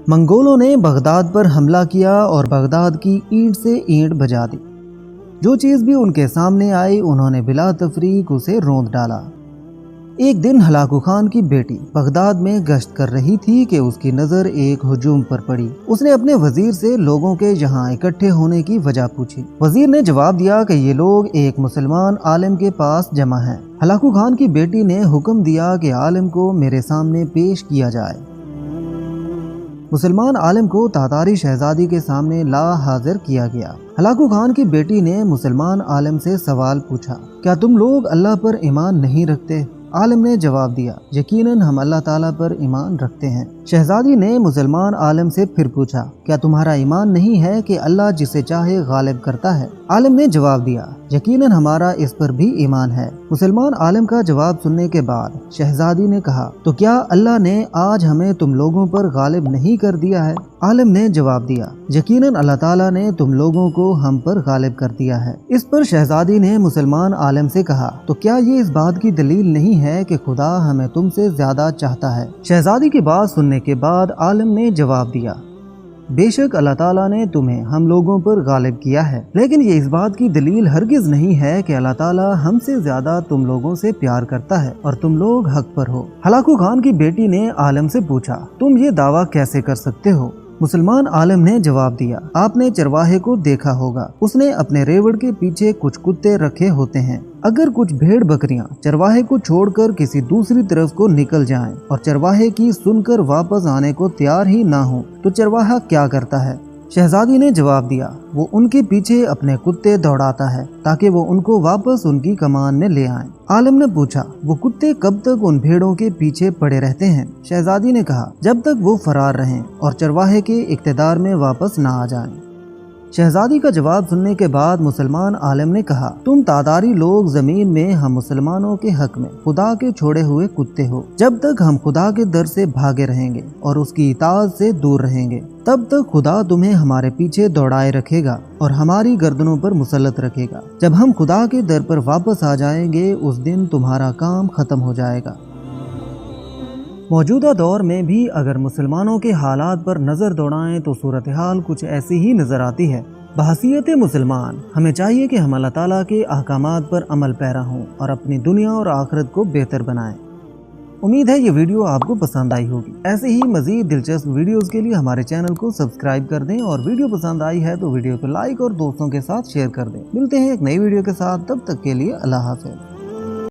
मंगोलों ने बगदाद पर हमला किया और बगदाद की ईंट से ईंट बजा दी। जो चीज़ भी उनके सामने आई उन्होंने बिला तफरीक उसे रौंद डाला। एक दिन हलाकू खान की बेटी बगदाद में गश्त कर रही थी कि उसकी नज़र एक हुजूम पर पड़ी। उसने अपने वजीर से लोगों के यहाँ इकट्ठे होने की वजह पूछी। वजीर ने जवाब दिया कि ये लोग एक मुसलमान आलिम के पास जमा हैं। हलाकू खान की बेटी ने हुक्म दिया कि आलिम को मेरे सामने पेश किया जाए। मुसलमान आलिम को तातारी शहजादी के सामने ला हाजिर किया गया। हलाकू खान की बेटी ने मुसलमान आलिम से सवाल पूछा, क्या तुम लोग अल्लाह पर ईमान नहीं रखते? आलिम ने जवाब दिया, यकीनन हम अल्लाह ताला पर ईमान रखते हैं। शहजादी ने मुसलमान आलिम से फिर पूछा, क्या तुम्हारा ईमान नहीं है कि अल्लाह जिसे चाहे गालिब करता है? आलिम ने जवाब दिया, यकीनन हमारा इस पर भी ईमान है। मुसलमान आलिम का जवाब सुनने के बाद शहजादी ने कहा, तो क्या अल्लाह ने आज हमें तुम लोगों पर गालिब नहीं कर दिया है? आलिम ने जवाब दिया, यकीनन अल्लाह ताला ने तुम लोगों को हम पर गालिब कर दिया है। इस पर शहजादी ने मुसलमान आलिम से कहा, तो क्या ये इस बात की दलील नहीं है कि खुदा हमें तुमसे ज्यादा चाहता है? शहजादी की बात सुनने के बाद आलिम ने जवाब दिया, बेशक अल्लाह ताला ने तुम्हें हम लोगों पर गालिब किया है, लेकिन ये इस बात की दलील हरगिज नहीं है कि अल्लाह ताला हमसे ज्यादा तुम लोगों से प्यार करता है और तुम लोग हक पर हो। हलाकू खान की बेटी ने आलिम से पूछा, तुम ये दावा कैसे कर सकते हो? मुसलमान आलिम ने जवाब दिया, आपने चरवाहे को देखा होगा, उसने अपने रेवड़ के पीछे कुछ कुत्ते रखे होते हैं। अगर कुछ भेड़ बकरियां चरवाहे को छोड़कर किसी दूसरी तरफ को निकल जाएं और चरवाहे की सुनकर वापस आने को तैयार ही ना हो तो चरवाहा क्या करता है? शहजादी ने जवाब दिया, वो उनके पीछे अपने कुत्ते दौड़ाता है ताकि वो उनको वापस उनकी कमान में ले आएं। आलिम ने पूछा, वो कुत्ते कब तक उन भेड़ों के पीछे पड़े रहते हैं? शहजादी ने कहा, जब तक वो फरार रहें और चरवाहे के इख्तियार में वापस ना आ जाएं। शहजादी का जवाब सुनने के बाद मुसलमान आलिम ने कहा, तुम तातारी लोग जमीन में हम मुसलमानों के हक में खुदा के छोड़े हुए कुत्ते हो। जब तक हम खुदा के दर से भागे रहेंगे और उसकी इताअत से दूर रहेंगे तब तक खुदा तुम्हें हमारे पीछे दौड़ाए रखेगा और हमारी गर्दनों पर मुसल्लत रखेगा। जब हम खुदा के दर पर वापस आ जाएंगे उस दिन तुम्हारा काम खत्म हो जाएगा। मौजूदा दौर में भी अगर मुसलमानों के हालात पर नज़र दौड़ाएं तो सूरत हाल कुछ ऐसी ही नज़र आती है। बहसीयत मुसलमान हमें चाहिए कि हम अल्लाह ताला के अहकामात पर अमल पैरा हों और अपनी दुनिया और आखिरत को बेहतर बनाएं। उम्मीद है ये वीडियो आपको पसंद आई होगी। ऐसे ही मज़ीद दिलचस्प वीडियोज़ के लिए हमारे चैनल को सब्सक्राइब कर दें और वीडियो पसंद आई है तो वीडियो को लाइक और दोस्तों के साथ शेयर कर दें। मिलते हैं एक नई वीडियो के साथ, तब तक के लिए अल्लाह हाफ़िज़।